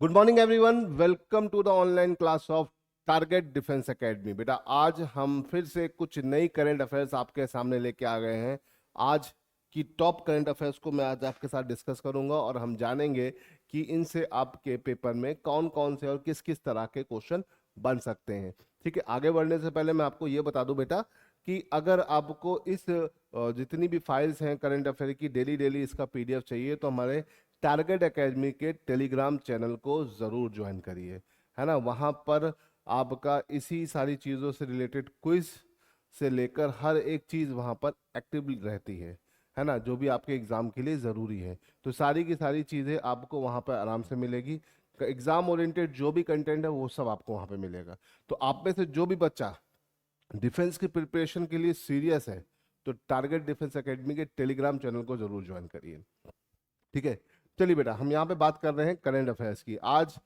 Good morning everyone, welcome to the online class of Target Defence Academy. बेटा आज हम फिर से कुछ नई करंट अफेयर्स आपके सामने लेके आ गए हैं। आज की टॉप करंट अफेयर्स को मैं आज आपके साथ डिस्कस करूंगा और हम जानेंगे कि इनसे आपके पेपर में कौन कौन से और किस किस तरह के क्वेश्चन बन सकते हैं। ठीक है, आगे बढ़ने से पहले मैं आपको ये बता दूं बेटा कि अगर आपको इस जितनी भी फाइल्स हैं करंट अफेयर की डेली डेली इसका पीडीएफ चाहिए तो हमारे टारगेट एकेडमी के टेलीग्राम चैनल को जरूर ज्वाइन करिए, है ना। वहां पर आपका इसी सारी चीजों से रिलेटेड क्विज से लेकर हर एक चीज वहां पर एक्टिव रहती है ना, जो भी आपके एग्जाम के लिए जरूरी है। तो सारी की सारी चीजें आपको वहां पर आराम से मिलेगी। एग्जाम ओरिएंटेड जो भी कंटेंट है वो सब आपको वहां पे मिलेगा। तो आप में से जो भी बच्चा डिफेंस की प्रिपरेशन के लिए सीरियस है तो टारगेट डिफेंस एकेडमी के टेलीग्राम चैनल को जरूर ज्वाइन करिए। ठीक है, चलिए बेटा हम यहाँ पे बात कर रहे हैं करंट अफेयर्स की। आज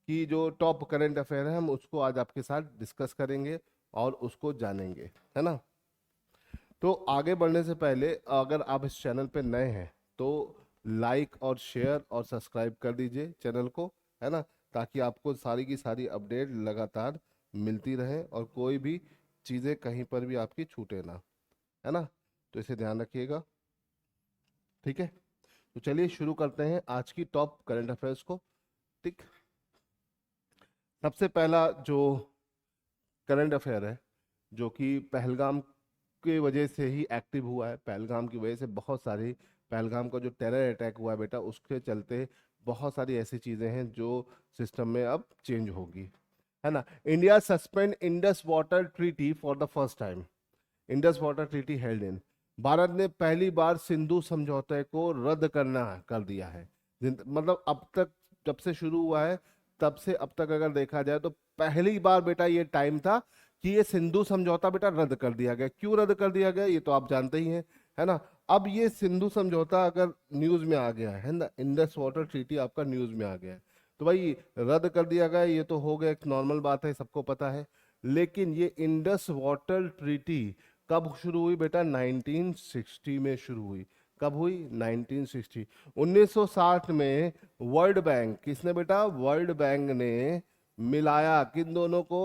की जो टॉप करंट अफेयर है हम उसको आज आपके साथ डिस्कस करेंगे और उसको जानेंगे, है ना। तो आगे बढ़ने से पहले अगर आप इस चैनल पे नए हैं तो लाइक और शेयर और सब्सक्राइब कर दीजिए चैनल को, है ना, ताकि आपको सारी की सारी अपडेट लगातार मिलती रहे और कोई भी चीज़ें कहीं पर भी आपकी छूटे ना, है ना। तो इसे ध्यान रखिएगा, ठीक है। तो चलिए शुरू करते हैं आज की टॉप करंट अफेयर्स को। ठीक, सबसे पहला जो करंट अफेयर है जो कि पहलगाम की वजह से ही एक्टिव हुआ है, पहलगाम की वजह से बहुत सारी, पहलगाम का जो टेरर अटैक हुआ है बेटा उसके चलते बहुत सारी ऐसी चीजें हैं जो सिस्टम में अब चेंज होगी, है ना। India suspend Indus water treaty for the first time. Indus water treaty held in, Bharat ने पहली बार सिंधु समझौते को रद्द करना कर दिया है। मतलब अब तक जब से शुरू हुआ है तब से अब तक अगर देखा जाए तो पहली बार बेटा ये टाइम था कि ये सिंधु समझौता बेटा रद्द कर दिया गया। क्यों रद्द कर दिया गया ये तो आप जानते ही हैं, है ना। अब ये सिंधु समझौता अगर न्यूज में आ गया है ना, इंडस वाटर ट्रीटी आपका न्यूज में आ गया है तो भाई रद्द कर दिया गया, ये तो हो गया, एक नॉर्मल बात है, सबको पता है। लेकिन ये इंडस वाटर ट्रीटी कब शुरू हुई बेटा? 1960 में शुरू हुई। कब हुई? 1960। 1960 में वर्ल्ड बैंक, किसने बेटा? वर्ल्ड बैंक ने मिलाया किन दोनों को?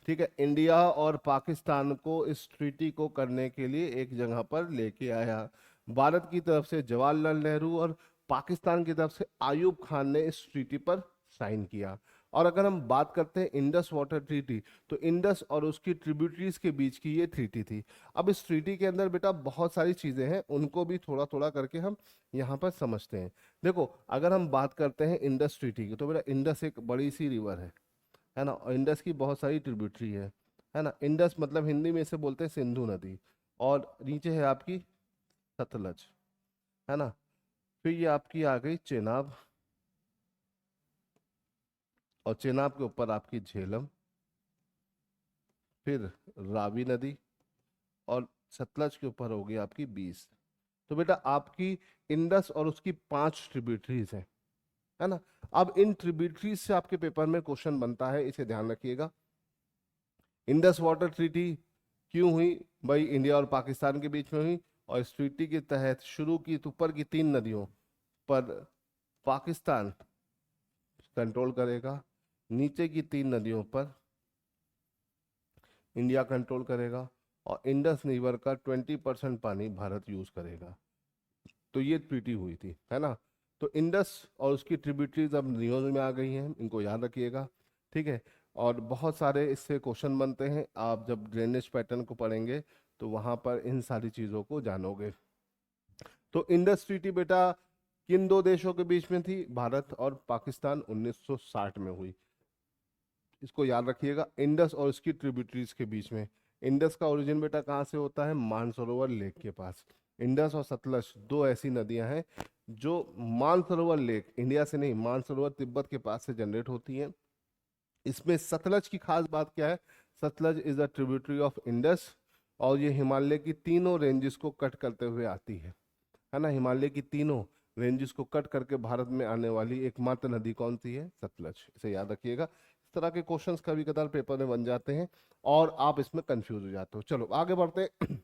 ठीक है, इंडिया और पाकिस्तान को इस ट्रीटी को करने के लिए एक जगह पर लेके आया। भारत की तरफ से जवाहरलाल नेहरू और पाकिस्तान की तरफ से आयूब खान ने इस ट्रीटी पर साइन किया। और अगर हम बात करते हैं इंडस वाटर ट्रीटी, तो इंडस और उसकी ट्रिब्यूटरीज के बीच की ये ट्रीटी थी। अब इस ट्रीटी के अंदर बेटा बहुत सारी चीजें हैं, उनको भी थोड़ा थोड़ा करके हम यहाँ पर समझते हैं। देखो, अगर हम बात करते हैं इंडस ट्रीटी की तो बेटा इंडस एक बड़ी सी रिवर है ना, और इंडस की बहुत सारी ट्रिब्यूटरी है ना। इंडस मतलब हिंदी में इसे बोलते हैं सिंधु नदी, और नीचे है आपकी सतलज, है ना। फिर ये आपकी आ गई चेनाब, और चेनाब के ऊपर आपकी झेलम, फिर रावी नदी, और सतलज के ऊपर होगी आपकी 20। तो बेटा आपकी इंडस और उसकी 5 ट्रिब्यूटरीज हैं, है ना। अब इन ट्रिब्यूटरीज से आपके पेपर में क्वेश्चन बनता है, इसे ध्यान रखिएगा। इंडस वाटर ट्रीटी क्यों हुई? भाई इंडिया और पाकिस्तान के बीच में हुई, और इस ट्रीटी के तहत शुरू की तो ऊपर की 3 नदियों पर पाकिस्तान कंट्रोल करेगा, नीचे की 3 नदियों पर इंडिया कंट्रोल करेगा, और इंडस रिवर का 20% पानी भारत यूज करेगा। तो ये ट्रीटी हुई थी, है ना। तो इंडस और उसकी ट्रिब्यूटरीज अब न्यूज में आ गई हैं, इनको याद रखिएगा, ठीक है। और बहुत सारे इससे क्वेश्चन बनते हैं, आप जब ड्रेनेज पैटर्न को पढ़ेंगे तो वहां पर इन सारी चीजों को जानोगे। तो इंडस ट्रीटी बेटा किन 2 देशों के बीच में थी? भारत और पाकिस्तान, 1960 में हुई। इसको याद रखिएगा, इंडस और इसकी ट्रिब्यूटरीज के बीच में। इंडस का ओरिजिन बेटा कहाँ से होता है? मानसरोवर लेक के पास। इंडस और सतलज 2 ऐसी नदियां हैं जो मानसरोवर लेक, इंडिया से नहीं, मानसरोवर तिब्बत के पास से जनरेट होती हैं। इसमें सतलज की खास बात क्या है? Sutlej is a tributary of Indus, और ये हिमालय की तीनों रेंजेस को कट करते हुए आती है ना। हिमालय की तीनों रेंजेस को कट करके भारत में आने वाली एकमात्र नदी कौन सी है? सतलज। इसे याद रखिएगा। इस तरह के क्वेश्चंस कभी कदार पेपर में बन जाते हैं और आप इसमें कंफ्यूज हो जाते हो। चलो आगे बढ़ते हैं।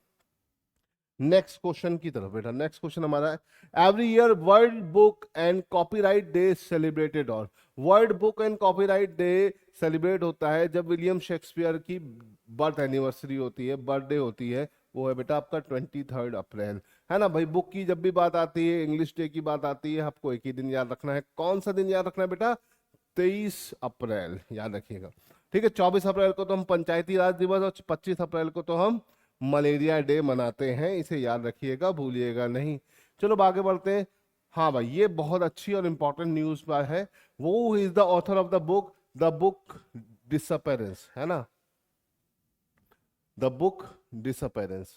नेक्स्ट क्वेश्चन की तरफ बेटा। नेक्स्ट क्वेश्चन हमारा है, every year world book and copyright day celebrated, और world book and copyright day celebrate होता है जब विलियम शेक्सपियर की बर्थ एनिवर्सरी होती है, बर्थडे होती है। वो है बेटा आपका 23 अप्रैल, है ना भाई। बुक की जब भी बात आती है, इंग्लिश डे की बात आती है, आपको एक ही दिन याद रखना है। कौन सा दिन याद रखना है बेटा? 23 अप्रैल याद रखिएगा। ठीक है, 24 अप्रैल को तो हम पंचायती राज दिवस, और 25 अप्रैल को तो हम मलेरिया डे मनाते हैं। इसे याद रखिएगा, भूलिएगा नहीं। चलो आगे बढ़ते हैं। हाँ भाई, ये बहुत अच्छी और इंपॉर्टेंट न्यूज है। वो is the author of the book disappearance, है ना, the book disappearance.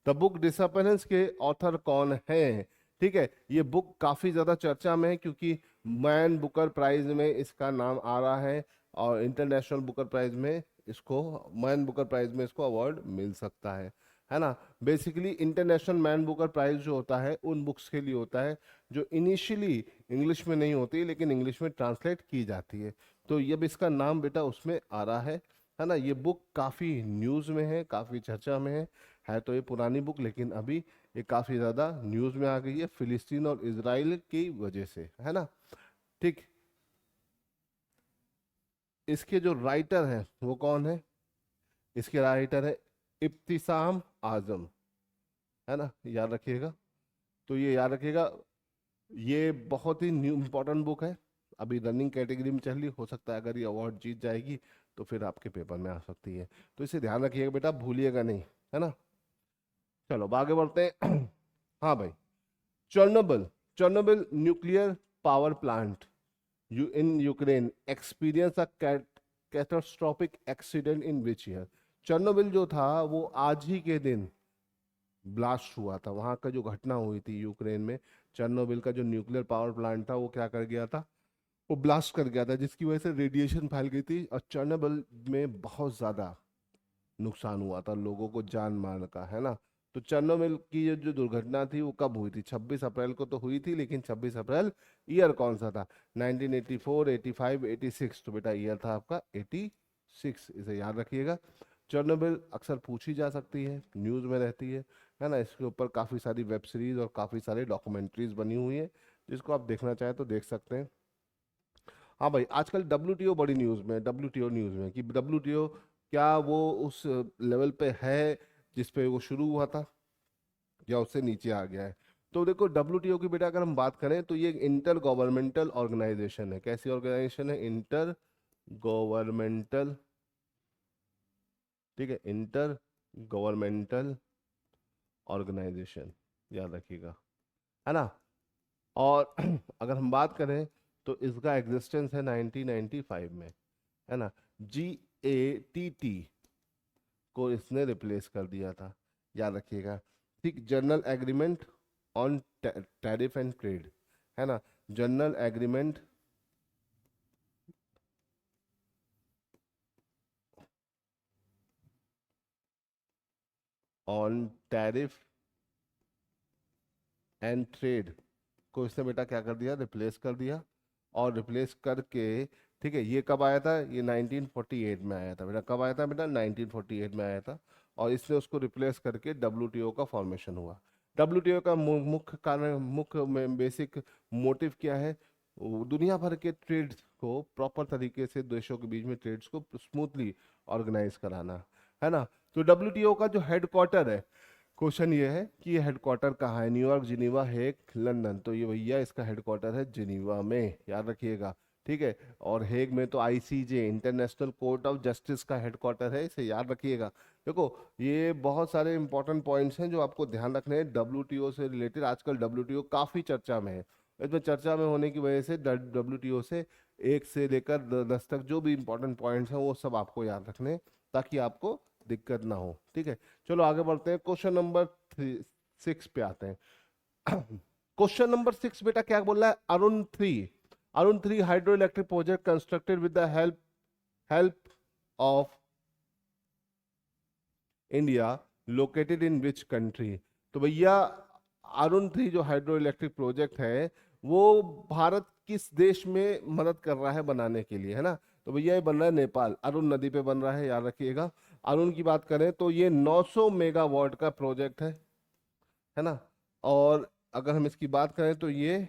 The book disappearance के ऑथर कौन है? ठीक है, ये बुक काफी ज्यादा चर्चा में है क्योंकि मैन बुकर प्राइज में इसका नाम आ रहा है, और इंटरनेशनल बुकर प्राइज में इसको, मैन बुकर प्राइज में इसको अवार्ड मिल सकता है ना। Basically International Man Booker Prize जो होता है उन बुक्स के लिए होता है जो इनिशियली इंग्लिश में नहीं होती लेकिन इंग्लिश में ट्रांसलेट की जाती है। तो ये भी इसका नाम बेटा उसमें आ रहा है ना। ये बुक काफी न्यूज में है, काफी चर्चा में है तो ये पुरानी बुक, लेकिन अभी ये काफी ज्यादा न्यूज में आ गई है फिलिस्तीन और इजराइल की वजह से, है ना। ठीक, इसके जो राइटर हैं वो कौन है? इसके राइटर है इब्तिसाम आजम, है ना, याद रखिएगा। तो ये याद रखिएगा, ये बहुत ही न्यू इंपॉर्टेंट बुक है, अभी रनिंग कैटेगरी में चल रही। हो सकता है अगर ये अवार्ड जीत जाएगी तो फिर आपके पेपर में आ सकती है, तो इसे ध्यान रखिएगा बेटा, भूलिएगा नहीं, है ना। चलो आगे बढ़ते हैं। हाँ भाई, Chernobyl, Chernobyl nuclear power plant in Ukraine experience a catastrophic accident in which year. Chernobyl जो था वो आज ही के दिन ब्लास्ट हुआ था। वहां का जो घटना हुई थी यूक्रेन में, चर्नोबिल का जो न्यूक्लियर पावर प्लांट था वो क्या कर गया था, वो ब्लास्ट कर गया था, जिसकी वजह से रेडिएशन फैल गई थी, और चर्नोबिल में बहुत ज्यादा नुकसान हुआ था, लोगों को जान माल का, है ना। तो चेरनोबिल की जो दुर्घटना थी वो कब हुई थी? 26 अप्रैल को तो हुई थी, लेकिन 26 अप्रैल ईयर कौन सा था? 1984, 85, 86। तो बेटा ईयर था आपका 86, इसे याद रखिएगा। चेरनोबिल अक्सर पूछी जा सकती है, न्यूज में रहती है ना। इसके ऊपर काफी सारी वेब सीरीज और काफी सारी डॉक्यूमेंट्रीज बनी हुई है, जिसको आप देखना चाहें तो देख सकते हैं। हाँ भाई, आजकल डब्ल्यूटीओ बड़ी न्यूज में, डब्ल्यूटीओ न्यूज में कि डब्ल्यूटीओ क्या वो उस लेवल पे है जिस पे वो शुरू हुआ था, या उससे नीचे आ गया है। तो देखो डब्ल्यूटीओ की बेटा अगर हम बात करें तो ये इंटर गवर्नमेंटल ऑर्गेनाइजेशन है। कैसी ऑर्गेनाइजेशन है? इंटर गवर्नमेंटल, ठीक है, इंटर गवर्नमेंटल ऑर्गेनाइजेशन, याद रखिएगा, है ना। और अगर हम बात करें तो इसका एग्जिस्टेंस है 1995 में, है ना। GATT को इसने रिप्लेस कर दिया था, याद रखिएगा। ठीक, general agreement on tariff and trade, है ना, general agreement on tariff and trade को इसने बेटा क्या कर दिया? रिप्लेस कर दिया। और रिप्लेस करके, ठीक है, ये कब आया था? ये 1948 में आया था बेटा। कब आया था बेटा? 1948 में आया था। और इसने उसको रिप्लेस करके डब्ल्यूटीओ का फॉर्मेशन हुआ। डब्ल्यूटीओ का मुख्य कारण, मुख्य बेसिक मोटिव क्या है? दुनिया भर के ट्रेड्स को प्रॉपर तरीके से देशों के बीच में ट्रेड्स को स्मूथली ऑर्गेनाइज कराना, है ना। तो डब्ल्यूटीओ का जो हेडक्वार्टर है, क्वेश्चन ये है कि ये हेडक्वार्टर कहाँ है? New York, Geneva, Hague, London. तो ये भैया इसका हेडक्वार्टर है जिनीवा में, याद रखिएगा, ठीक है। और हेग में तो ICJ, international court of justice का हेडक्वार्टर है, इसे याद रखिएगा। देखो, ये बहुत सारे इंपॉर्टेंट पॉइंट्स हैं जो आपको ध्यान रखने हैं डब्ल्यूटीओ से रिलेटेड। आजकल डब्ल्यूटीओ काफी चर्चा में है। इसमें चर्चा में होने की वजह से डब्ल्यूटीओ से 1 से लेकर 10 तक जो भी इंपॉर्टेंट पॉइंट्स हैं वो सब आपको याद रखने हैं, ताकि आपको दिक्कत ना हो, ठीक है। चलो आगे बढ़ते हैं, क्वेश्चन नंबर 6 पे आते हैं। क्वेश्चन नंबर 6 बेटा क्या बोल रहा है? Arun 3 hydro electric project constructed with the help of India located in which country. तो भैया अरुण 3 जो हाइड्रो इलेक्ट्रिक प्रोजेक्ट है वो भारत किस देश में मदद कर रहा है बनाने के लिए, है ना। तो भैया ये बन रहा है नेपाल, अरुण नदी पे बन रहा है, याद रखिएगा। अरुण की बात करें तो ये 900 मेगावाट का प्रोजेक्ट है, है ना। और अगर हम इसकी बात करें तो ये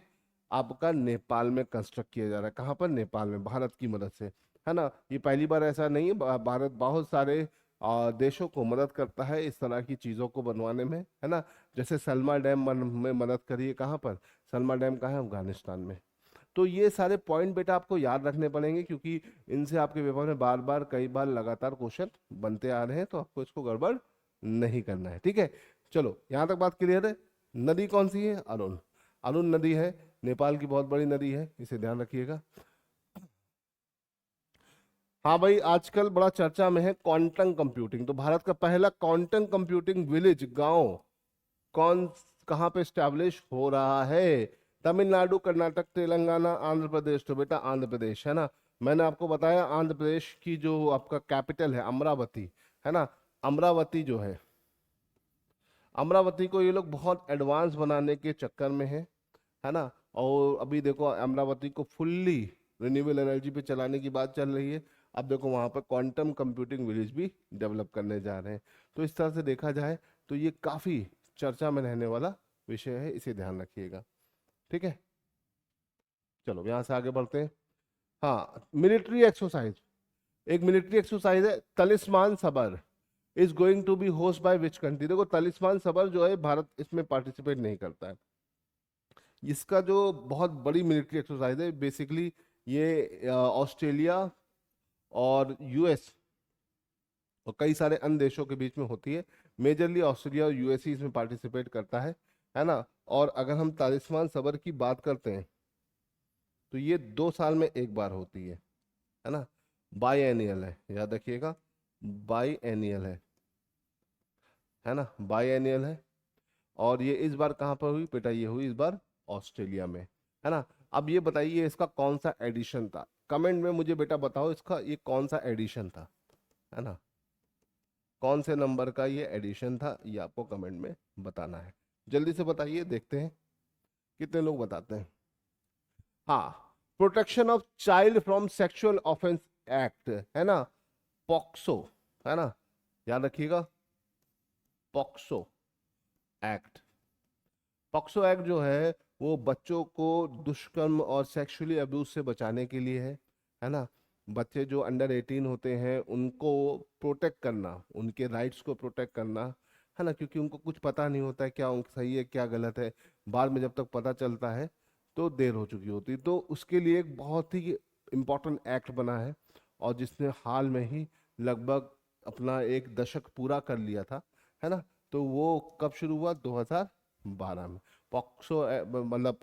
आपका नेपाल में कंस्ट्रक्ट किया जा रहा है। कहाँ पर? नेपाल में, भारत की मदद से, है ना। ये पहली बार ऐसा नहीं है, भारत बहुत सारे देशों को मदद करता है इस तरह की चीज़ों को बनवाने में, है ना। जैसे सलमा डैम में मदद करी है। कहाँ पर? सलमा डैम कहाँ है? अफगानिस्तान में। तो ये सारे पॉइंट बेटा आपको याद रखने पड़ेंगे, क्योंकि इनसे आपके पेपर में बार बार कई बार लगातार क्वेश्चन बनते आ रहे हैं, तो आपको इसको गड़बड़ नहीं करना है, ठीक है। चलो यहाँ तक बात क्लियर है। नदी कौन सी है? अरुण। अरुण नदी है, नेपाल की बहुत बड़ी नदी है, इसे ध्यान रखिएगा। हाँ भाई, आजकल बड़ा चर्चा में है क्वांटम कंप्यूटिंग। तो भारत का पहला क्वांटम कंप्यूटिंग विलेज, गांव, कौन, कहाँ पे स्टैब्लिश हो रहा है? तमिलनाडु, कर्नाटक, तेलंगाना, आंध्र प्रदेश। तो बेटा आंध्र प्रदेश, है ना। मैंने आपको बताया आंध्र प्रदेश की जो आपका कैपिटल है अमरावती, है ना। अमरावती जो अमरावती को ये लोग बहुत एडवांस बनाने के चक्कर में है ना। और अभी देखो अमरावती को फुल्ली रिन्यूएबल एनर्जी पे चलाने की बात चल रही है। अब देखो वहां पर क्वांटम कंप्यूटिंग विलेज भी डेवलप करने जा रहे हैं। तो इस तरह से देखा जाए तो ये काफी चर्चा में रहने वाला विषय है, इसे ध्यान रखिएगा, ठीक है। चलो यहाँ से आगे बढ़ते हैं। हाँ, मिलिट्री एक्सरसाइज, एक मिलिट्री एक्सरसाइज है Talisman Sabre, is going to be host by which country. देखो तलिस्मान सबर जो है, भारत इसमें पार्टिसिपेट नहीं करता है। इसका जो बहुत बड़ी मिलिट्री एक्सरसाइज है बेसिकली, ये ऑस्ट्रेलिया और यूएस और कई सारे अन्य देशों के बीच में होती है। मेजरली ऑस्ट्रेलिया और यूएस ही इसमें पार्टिसिपेट करता है ना। और अगर हम तालिस्मान सबर की बात करते हैं तो ये 2 साल में एक बार होती है ना। बाई एनियल है, याद रखिएगा, बाई एनियल है ना, बाई एनियल है। और ये इस बार कहाँ पर हुई बेटा? ये हुई इस बार ऑस्ट्रेलिया में, है ना। अब ये बताइए इसका कौन सा एडिशन था? कमेंट में मुझे बेटा बताओ इसका ये कौन सा एडिशन था, है ना। कौन से नंबर का ये एडिशन था, ये आपको कमेंट में बताना है। जल्दी से बताइए, देखते हैं कितने लोग बताते हैं। हाँ, protection of child from sexual offence act, है ना, पॉक्सो, है ना, याद रखिएगा, पॉक्सो एक्ट। पॉक्सो एक्ट जो है वो बच्चों को दुष्कर्म और सेक्सुअली अब्यूज से बचाने के लिए है ना। बच्चे जो अंडर 18 होते हैं उनको प्रोटेक्ट करना, उनके राइट्स को प्रोटेक्ट करना, है ना, क्योंकि उनको कुछ पता नहीं होता है क्या उनका सही है क्या गलत है। बाद में जब तक पता चलता है तो देर हो चुकी होती। तो उसके लिए एक बहुत ही इम्पोर्टेंट एक्ट बना और जिसने हाल में ही लगभग अपना 1 दशक पूरा कर लिया था, है ना। तो वो कब शुरू हुआ? 2012 में। पॉक्सो मतलब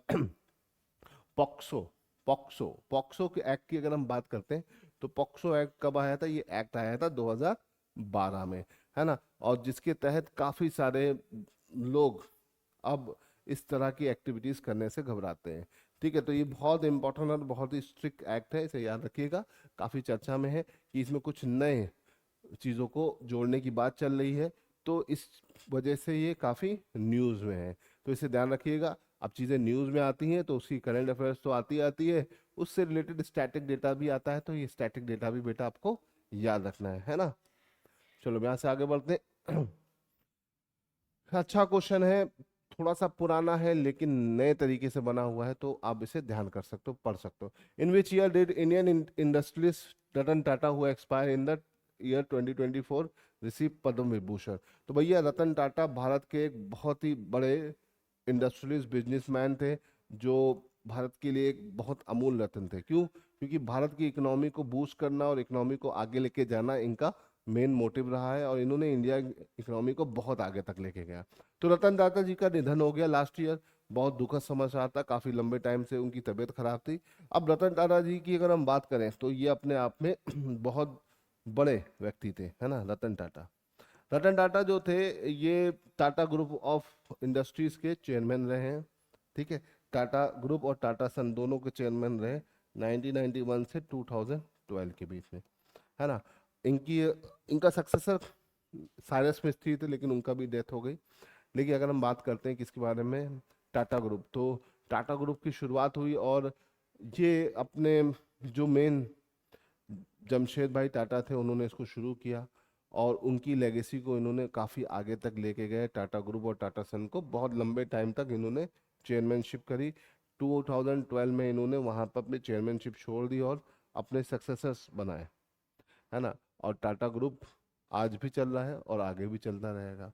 पॉक्सो पॉक्सो पॉक्सो के एक्ट की अगर हम बात करते हैं तो पॉक्सो एक्ट कब आया था? ये एक्ट आया था 2012 में, है ना। और जिसके तहत काफी सारे लोग अब इस तरह की एक्टिविटीज करने से घबराते हैं, ठीक है। तो ये बहुत इंपॉर्टेंट और बहुत ही स्ट्रिक्ट एक्ट है, इसे याद रखिएगा। काफी चर्चा में है कि इसमें कुछ नए चीज़ों को जोड़ने की बात चल रही है, तो इस वजह से ये काफ़ी न्यूज़ में है। तो इसे ध्यान रखिएगा। अब चीज़ें न्यूज़ में आती हैं तो उसकी करंट अफेयर्स तो आती आती है, उससे रिलेटेड स्टैटिक डेटा भी आता है, तो ये स्टैटिक डेटा भी बेटा आपको याद रखना है ना। चलो यहाँ से आगे बढ़ते हैं। अच्छा क्वेश्चन है, थोड़ा सा पुराना है लेकिन नए तरीके से बना हुआ है, तो आप इसे ध्यान कर सकते हो, पढ़ सकते हो। In which year did Indian industrialist Ratan Tata who expire in the year 2024 receive Padma Vibhushan? तो भैया रतन टाटा भारत के एक बहुत ही बड़े इंडस्ट्रियलिस्ट बिजनेसमैन थे, जो भारत के लिए एक बहुत अमूल रत्न थे। क्यों? क्योंकि भारत की इकोनॉमी को बूस्ट करना और इकोनॉमी को आगे लेके जाना इनका मेन मोटिव रहा है, और इन्होंने इंडिया इकोनॉमी को बहुत आगे तक लेके गया। तो रतन टाटा जी का निधन हो गया लास्ट ईयर। बहुत दुखद समाचार था, काफी लंबे टाइम से उनकी तबीयत खराब थी। अब रतन टाटा जी की अगर हम बात करें तो ये अपने आप में बहुत बड़े व्यक्ति थे, है ना, रतन टाटा। रतन टाटा जो थे ये टाटा ग्रुप ऑफ इंडस्ट्रीज के चेयरमैन रहे हैं, ठीक है। टाटा ग्रुप और टाटा सन दोनों के चेयरमैन रहे 1991 से 2012 के बीच में, है ना। इनकी इनका सक्सेसर साइरस मिस्त्री थे, लेकिन उनका भी डेथ हो गई। लेकिन अगर हम बात करते हैं किसके बारे में, टाटा ग्रुप, तो टाटा ग्रुप की शुरुआत हुई और ये अपने जो मेन जमशेद भाई टाटा थे उन्होंने इसको शुरू किया। और उनकी लेगेसी को इन्होंने काफ़ी आगे तक लेके गए। टाटा ग्रुप और टाटा सन को बहुत लंबे टाइम तक इन्होंने चेयरमैनशिप करी। 2012 में इन्होंने वहाँ पर अपनी चेयरमैनशिप छोड़ दी और अपने सक्सेसर्स बनाए, है ना। और टाटा ग्रुप आज भी चल रहा है और आगे भी चलता रहेगा,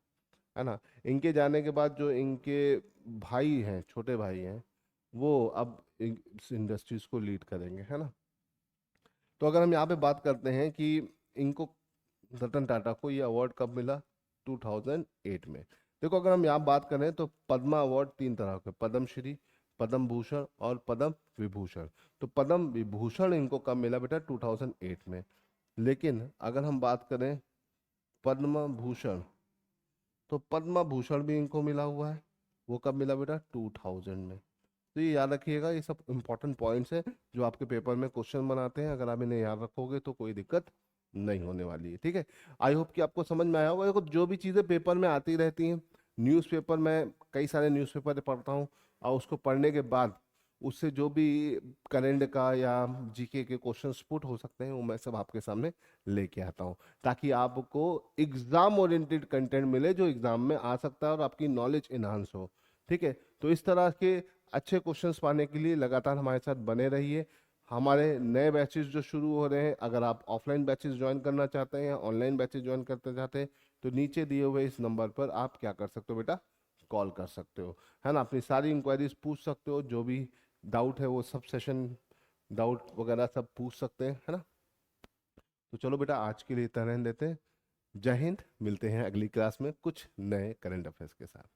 है ना। इनके जाने के बाद जो इनके भाई हैं, छोटे भाई हैं, वो अब इस इंडस्ट्रीज को लीड करेंगे, है ना। तो अगर हम यहाँ पे बात करते हैं कि इनको, रतन टाटा को ये अवार्ड कब मिला, 2008 में। देखो अगर हम यहाँ बात करें तो पद्मा अवार्ड तीन तरह के, पद्म श्री, पद्म भूषण और पद्म विभूषण। तो पद्म विभूषण इनको कब मिला बेटा, 2008 में। लेकिन अगर हम बात करें पद्म भूषण, तो पद्म भूषण भी इनको मिला हुआ है। वो कब मिला बेटा, 2000 में। तो ये याद रखिएगा, ये सब इंपॉर्टेंट पॉइंट्स हैं जो आपके पेपर में क्वेश्चन बनाते हैं। अगर आप इन्हें याद रखोगे तो कोई दिक्कत नहीं होने वाली है, ठीक है। आई होप कि आपको समझ में आया होगा। देखो जो भी चीज़ें पेपर में आती रहती हैं, न्यूज़पेपर में कई सारे न्यूज़पेपर पढ़ता हूँ, और उसको पढ़ने के बाद उससे जो भी करंट का या जीके के क्वेश्चंस पुट हो सकते हैं वो मैं सब आपके सामने लेके आता हूँ, ताकि आपको एग्जाम ओरिएंटेड कंटेंट मिले जो एग्जाम में आ सकता है और आपकी नॉलेज इन्हांस हो, ठीक है। तो इस तरह के अच्छे क्वेश्चंस पाने के लिए लगातार हमारे साथ बने रहिए। हमारे नए बैचेस जो शुरू हो रहे हैं, अगर आप ऑफलाइन बैचेस ज्वाइन करना चाहते हैं या ऑनलाइन बैचेस ज्वाइन करते चाहते हैं, तो नीचे दिए हुए इस नंबर पर आप क्या कर सकते हो बेटा, कॉल कर सकते हो, है ना। अपनी सारी इंक्वायरीज पूछ सकते हो, जो भी डाउट है वो सब सेशन डाउट वगैरह सब पूछ सकते हैं, है ना। तो चलो बेटा आज के लिए इतना रहने देते हैं। जय हिंद, मिलते हैं अगली क्लास में कुछ नए करंट अफेयर्स के साथ।